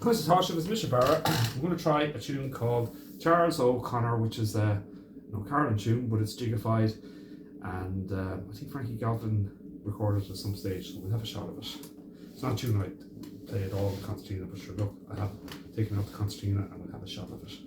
Chris Tasha was Misha Barra. I'm going to try a tune called Charles O'Connor, which is no Carolyn tune, but it's jigified, and I think Frankie Galvin recorded it at some stage, so we'll have a shot of it. It's not a tune I play at all with the concertina, but sure, look, I have taken out the concertina and we'll have a shot of it.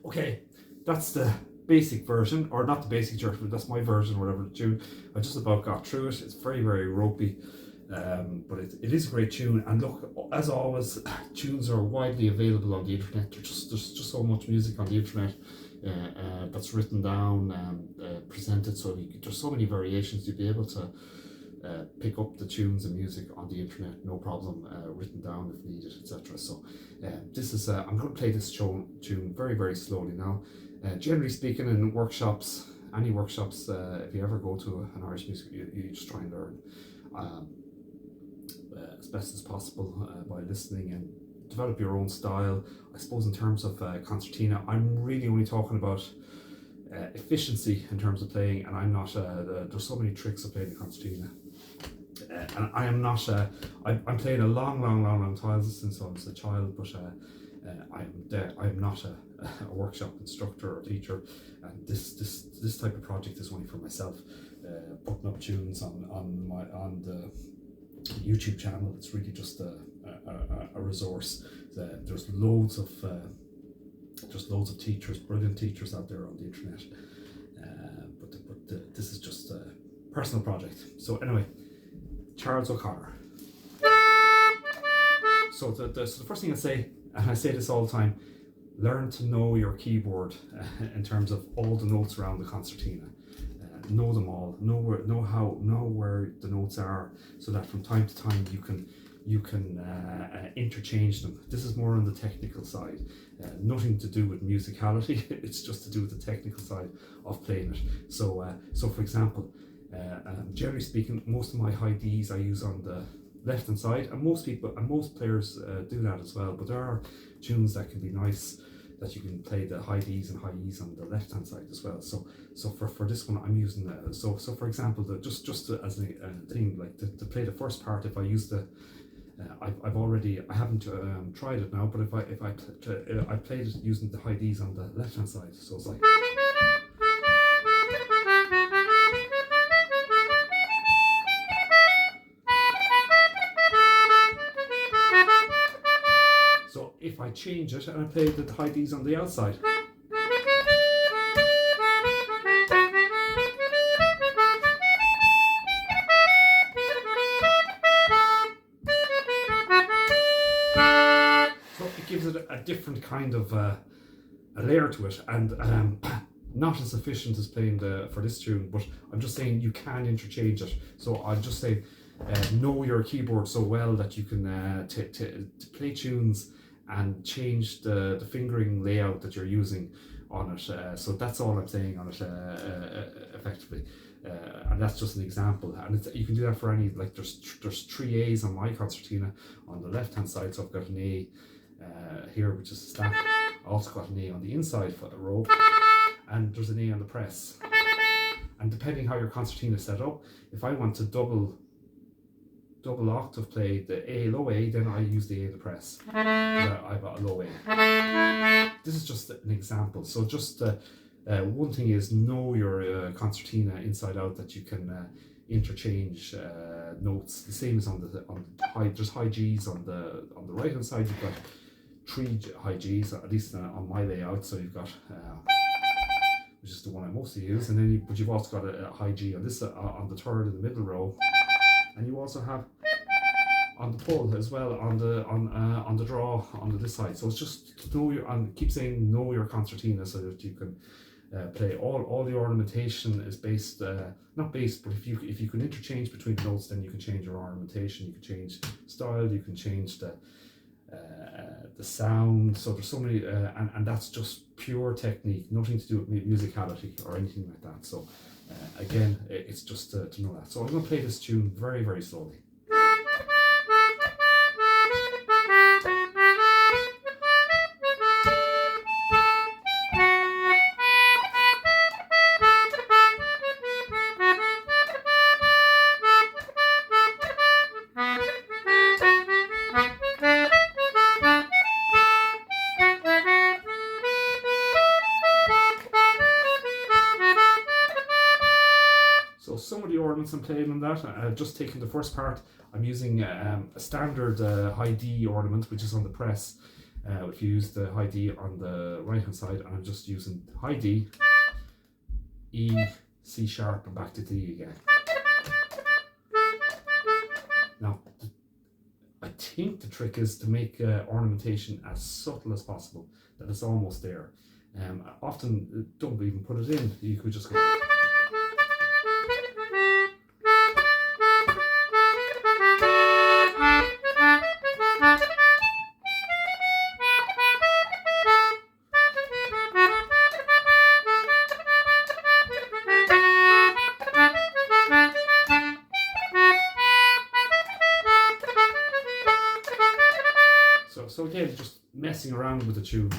Okay, that's the basic version, or not the basic version, but that's my version, whatever the tune. I just about got through it. It's very, very ropey, but it is a great tune. And look, as always, tunes are widely available on the internet. There's just so much music on the internet that's written down and presented. So there's so many variations. You'll be able to pick up the tunes and music on the internet, no problem, written down if needed, etc. So this is I'm going to play this tune very, very slowly now. Generally speaking, in workshops, any workshops, if you ever go to an Irish music, you just try and learn as best as possible by listening and develop your own style. I suppose in terms of concertina, I'm really only talking about efficiency in terms of playing, and I'm not there's so many tricks of playing the concertina, and I am not I'm playing a long time since I was a child, but I'm not a workshop instructor or teacher, and this type of project is only for myself, putting up tunes on the YouTube channel. It's really just a resource. There's loads of teachers, brilliant teachers out there on the internet, but this is just a personal project. So anyway, Charles O'Connor. So the first thing I say, and I say this all the time, learn to know your keyboard in terms of all the notes around the concertina. Know them all. Know where the notes are, so that from time to time you can interchange them. This is more on the technical side, nothing to do with musicality. It's just to do with the technical side of playing it. So for example, generally speaking, most of my high Ds I use on the left hand side, and most players do that as well. But there are tunes that can be nice that you can play the high Ds and high E's on the left hand side as well. So for this one, I'm using so for example, just as a thing, like to play the first part, if I use the I haven't tried it now, but if I played it using the high Ds on the left hand side, so it's like. So if I change it and I play the high Ds on the outside. a different kind of a layer to it, and not as efficient as playing for this tune. But I'm just saying you can interchange it. So I'll just say know your keyboard so well that you can to play tunes and change the fingering layout that you're using on it. So that's all I'm saying on it effectively. And that's just an example, and you can do that for any, like there's 3 A's on my concertina on the left hand side, so I've got an A here, which is a snap. I also got an A on the inside for the row, and there's an A on the press. And depending how your concertina is set up, if I want to double octave play the A, low A, then I use the A in the press. I've got a low A. This is just an example. So just one thing is know your concertina inside out, that you can interchange notes. The same as on the high. There's high G's on the right hand side. You've got 3 high G's, at least on my layout. So you've got which is the one I mostly use, and then but you've also got a high G on this on the third in the middle row, and you also have on the pull as well on the draw on this side. So it's just know your, and keep saying know your concertina, so that you can play all the ornamentation is based not based, but if you can interchange between the notes, then you can change your ornamentation, you can change style, you can change the sound. So there's so many and that's just pure technique, nothing to do with musicality or anything like that. So again, it's just to know that. So I'm going to play this tune very, very slowly. Some of the ornaments I'm playing on that, just taking the first part, I'm using a standard high D ornament, which is on the press. If you use the high D on the right hand side, and I'm just using high D, E, C sharp, and back to D again. Now, I think the trick is to make ornamentation as subtle as possible, that it's almost there. Often, don't even put it in, you could just go. So again, just messing around with the tune.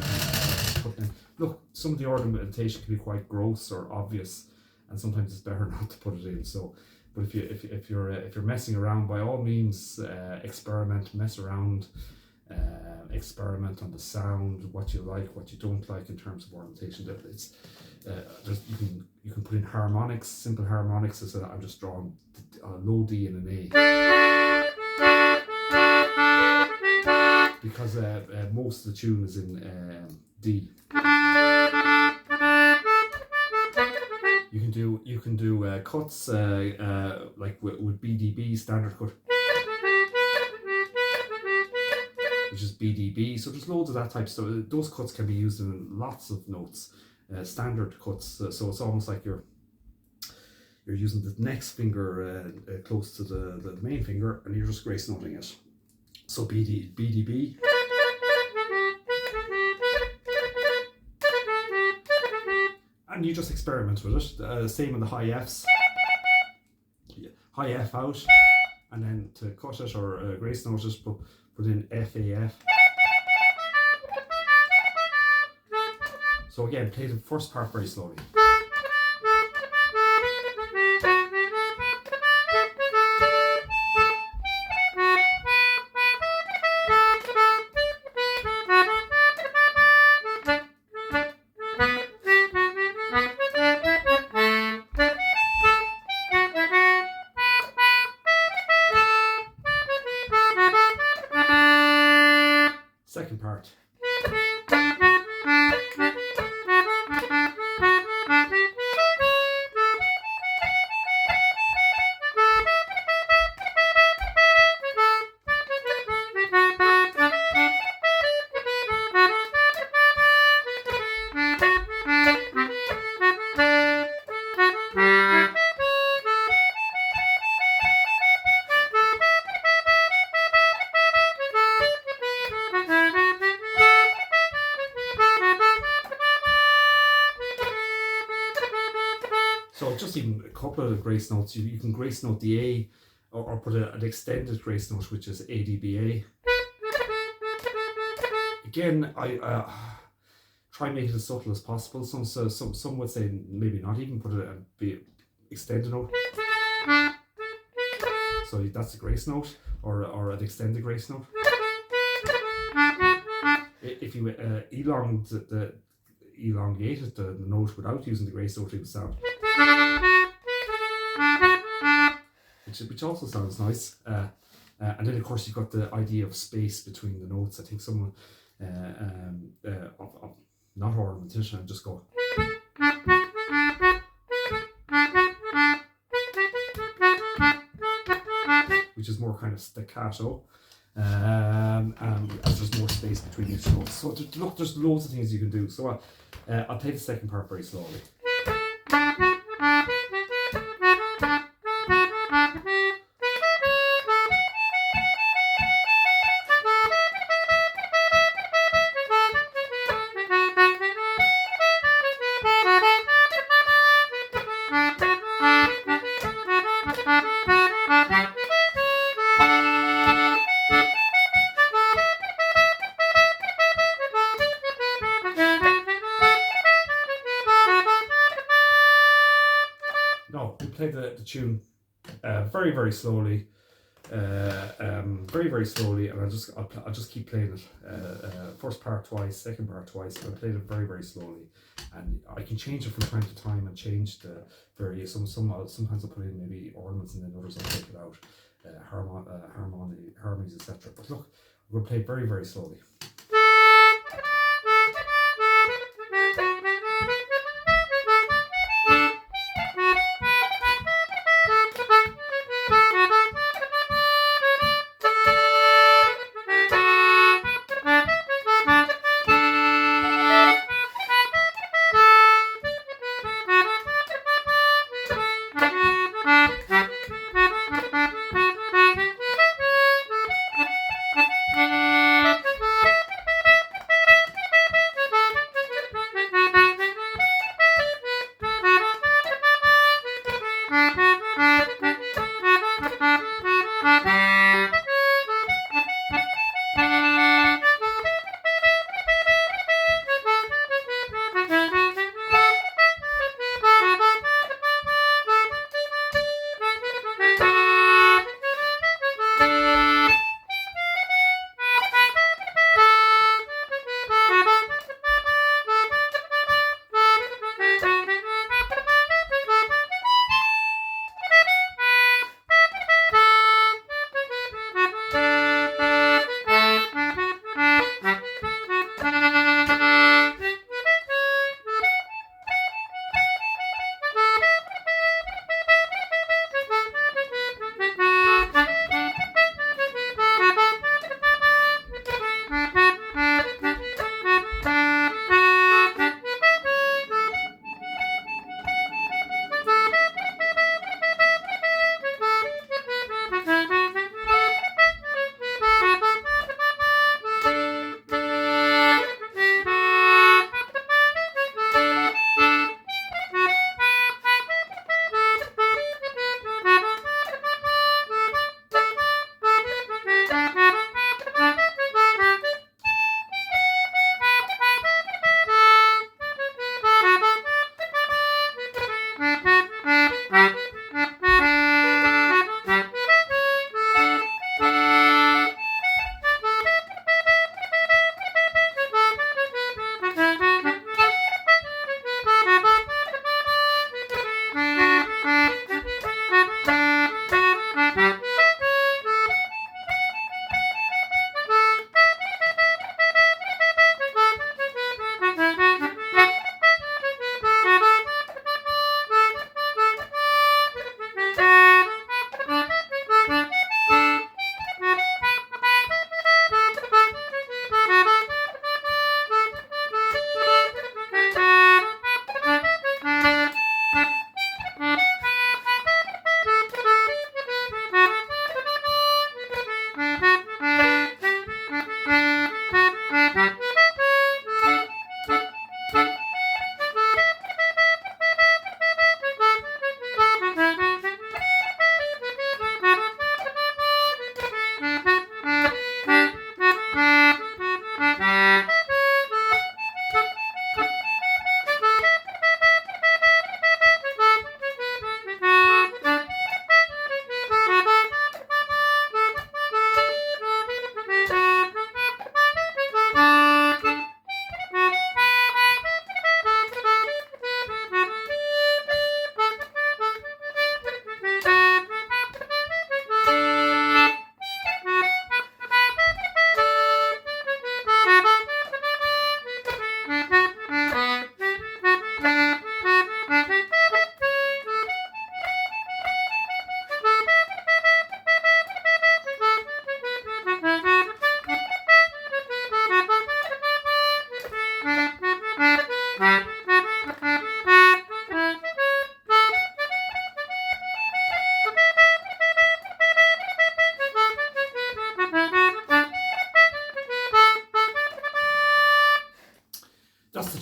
Look, some of the ornamentation can be quite gross or obvious, and sometimes it's better not to put it in. So, but if you're messing around, by all means, experiment, mess around, experiment on the sound, what you like, what you don't like in terms of ornamentation. It's you can put in harmonics, simple harmonics. As I'm just drawing a low D and an A. Because most of the tune is in D. You can do cuts like with BDB, standard cut, which is BDB. So there's loads of that type of stuff. Those cuts can be used in lots of notes, standard cuts. So it's almost like you're using the next finger close to the main finger, and you're just grace noting it. So BDB. And you just experiment with it. Same in the high Fs. High F out, and then to cut it or grace note it, put in FAF. So again, play the first part very slowly. Second part. So just even a couple of the grace notes, you can grace note the A, or put an extended grace note, which is ADBA. Again, I try and make it as subtle as possible. Some would say maybe not even put a extended note. So that's a grace note, or an extended grace note. If you elongated the note without using the grace note, it would sound, which also sounds nice. And then of course you've got the idea of space between the notes. I think someone of not ornamentation, and just go. Which is more kind of staccato, as there's more space between each note. So look, there's loads of things you can do. So I'll play the second part very slowly. No, we play the tune very, very slowly, very, very slowly, and I'll just keep playing it. First part twice, second part twice. I'll play it very, very slowly, and I can change it from time to time and change the various. Sometimes I'll put in maybe ornaments, and then others I'll take it out, harmonies, etc. But look, we're gonna play it very, very slowly.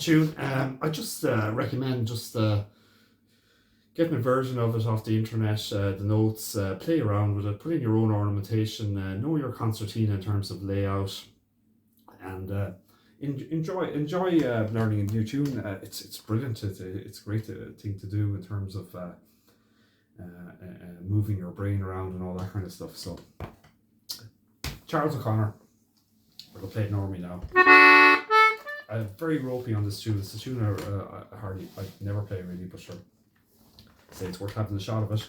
tune. I just recommend just getting a version of it off the internet, the notes, play around with it, put in your own ornamentation, know your concertina in terms of layout, and enjoy learning a new tune. It's brilliant. It's a great thing to do in terms of moving your brain around and all that kind of stuff. So, Charles O'Connor, we're gonna play it normally now. Very ropey on this tune. It's a tune I never play really, but sure, say it's worth having a shot of it.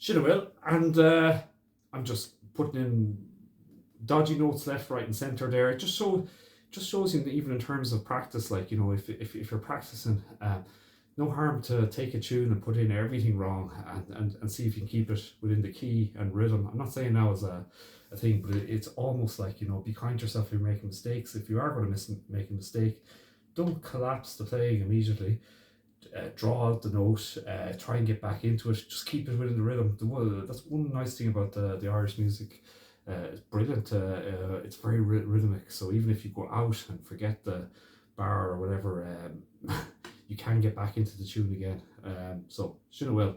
Should have will, and I'm just putting in dodgy notes left, right, and centre there. It just shows you that even in terms of practice, like, you know, if you're practicing, no harm to take a tune and put in everything wrong and see if you can keep it within the key and rhythm. I'm not saying now as a thing, but it's almost like, you know, be kind to yourself if you're making mistakes. If you are going to make a mistake, don't collapse the playing immediately. Draw out the note, try and get back into it, just keep it within the rhythm. That's one nice thing about the Irish music. It's brilliant, it's very rhythmic, so even if you go out and forget the bar or whatever, you can get back into the tune again. So, should have will.